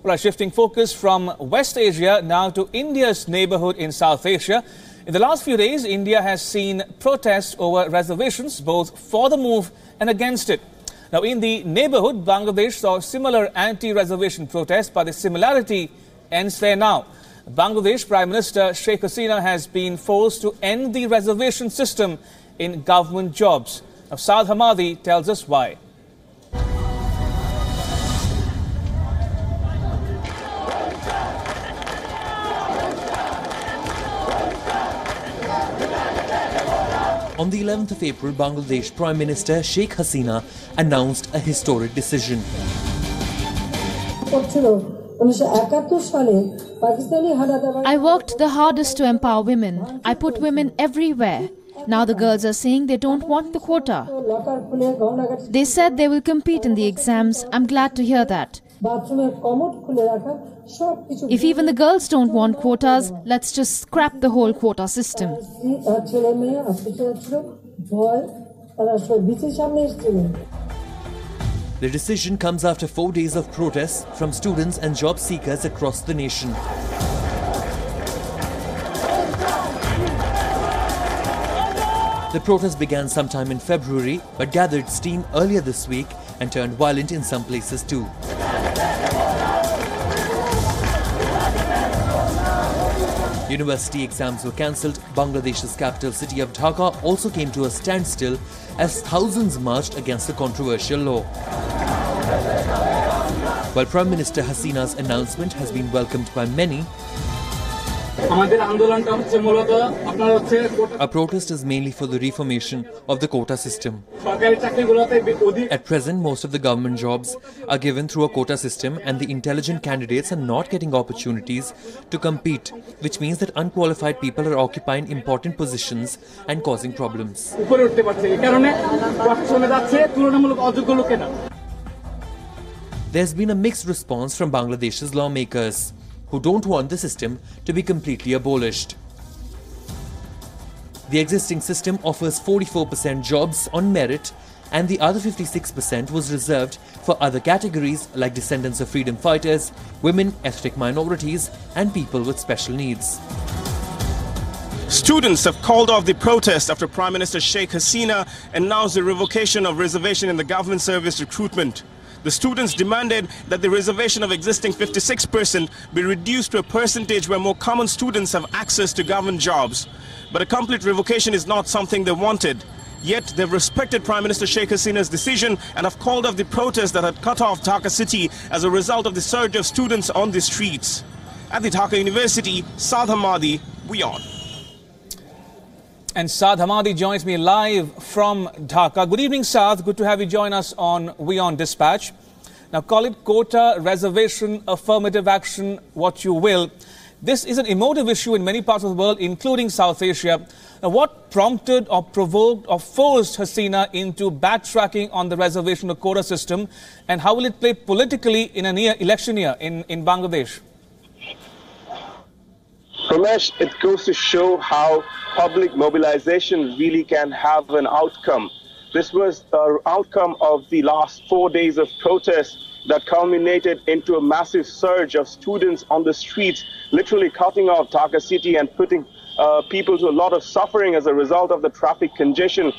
Right, shifting focus from West Asia now to India's neighborhood in South Asia. In the last few days, India has seen protests over reservations, both for the move and against it. Now, in the neighborhood, Bangladesh saw similar anti-reservation protests, but the similarity ends there now. Bangladesh Prime Minister Sheikh Hasina has been forced to end the reservation system in government jobs. Now, Saad Hamadi tells us why. On the 11th of April, Bangladesh Prime Minister Sheikh Haseena announced a historic decision. I worked the hardest to empower women. I put women everywhere. Now the girls are saying they don't want the quota. They said they will compete in the exams. I'm glad to hear that. If even the girls don't want quotas, let's just scrap the whole quota system. The decision comes after 4 days of protests from students and job seekers across the nation. The protest began sometime in February but gathered steam earlier this week and turned violent in some places too. University exams were cancelled. Bangladesh's capital city of Dhaka also came to a standstill as thousands marched against the controversial law. While Prime Minister Hasina's announcement has been welcomed by many, our protest is mainly for the reformation of the quota system. At present, most of the government jobs are given through a quota system and the intelligent candidates are not getting opportunities to compete, which means that unqualified people are occupying important positions and causing problems. There's been a mixed response from Bangladesh's lawmakers, who don't want the system to be completely abolished. The existing system offers 44% jobs on merit and the other 56% was reserved for other categories like descendants of freedom fighters, women, ethnic minorities and people with special needs. Students have called off the protest after Prime Minister Sheikh Haseena announced the revocation of reservation in the government service recruitment. The students demanded that the reservation of existing 56% be reduced to a percentage where more common students have access to government jobs. But a complete revocation is not something they wanted. Yet they've respected Prime Minister Sheikh Hasina's decision and have called off the protest that had cut off Dhaka city as a result of the surge of students on the streets. At the Dhaka University, Saad Hamadi, WION. And Saad Hamadi joins me live from Dhaka. Good evening, Saad. Good to have you join us on WION Dispatch. Now, call it quota, reservation, affirmative action, what you will. This is an emotive issue in many parts of the world, including South Asia. Now, what prompted or provoked or forced Haseena into backtracking on the reservation or quota system? And how will it play politically in a near election year in Bangladesh? Ramesh, it goes to show how public mobilization really can have an outcome. This was the outcome of the last 4 days of protests that culminated into a massive surge of students on the streets, literally cutting off Dhaka city and putting people to a lot of suffering as a result of the traffic congestion.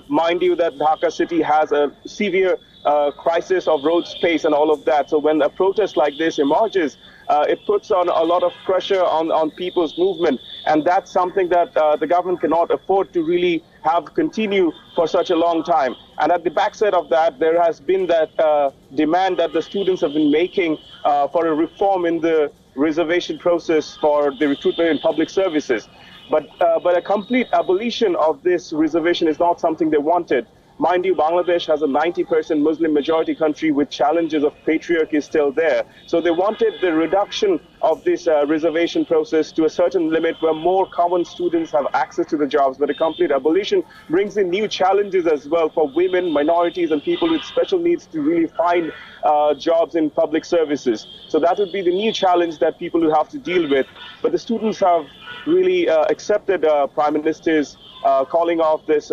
Mind you that Dhaka city has a severe crisis of road space and all of that. So when a protest like this emerges, it puts on a lot of pressure on people's movement. And that's something that the government cannot afford to really have continue for such a long time. And at the backside of that, there has been that demand that the students have been making for a reform in the reservation process for the recruitment in public services. But a complete abolition of this reservation is not something they wanted. Mind you, Bangladesh has a 90% Muslim majority country with challenges of patriarchy still there. So they wanted the reduction of this reservation process to a certain limit where more common students have access to the jobs. But a complete abolition brings in new challenges as well for women, minorities and people with special needs to really find jobs in public services. So that would be the new challenge that people will have to deal with. But the students have really accepted Prime Minister's calling off this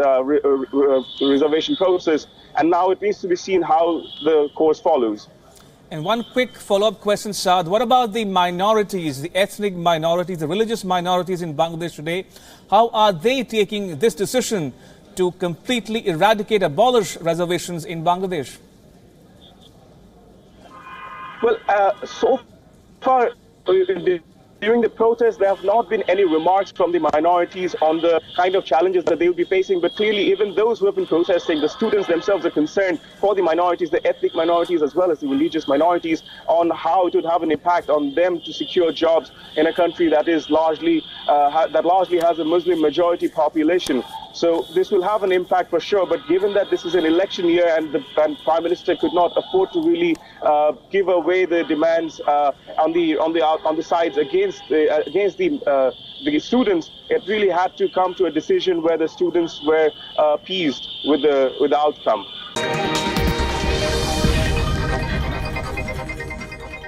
reservation process, and now it needs to be seen how the course follows. And one quick follow-up question, Saad. What about the minorities, the ethnic minorities, the religious minorities in Bangladesh today? How are they taking this decision to completely eradicate, abolish reservations in Bangladesh? Well, so far, during the protest, there have not been any remarks from the minorities on the kind of challenges that they will be facing. But clearly, even those who have been protesting, the students themselves are concerned for the minorities, the ethnic minorities, as well as the religious minorities, on how it would have an impact on them to secure jobs in a country that is largely has a Muslim majority population. So this will have an impact for sure. But given that this is an election year and the Prime Minister could not afford to really give away the demands on the sides against the students, it really had to come to a decision where the students were appeased with the outcome.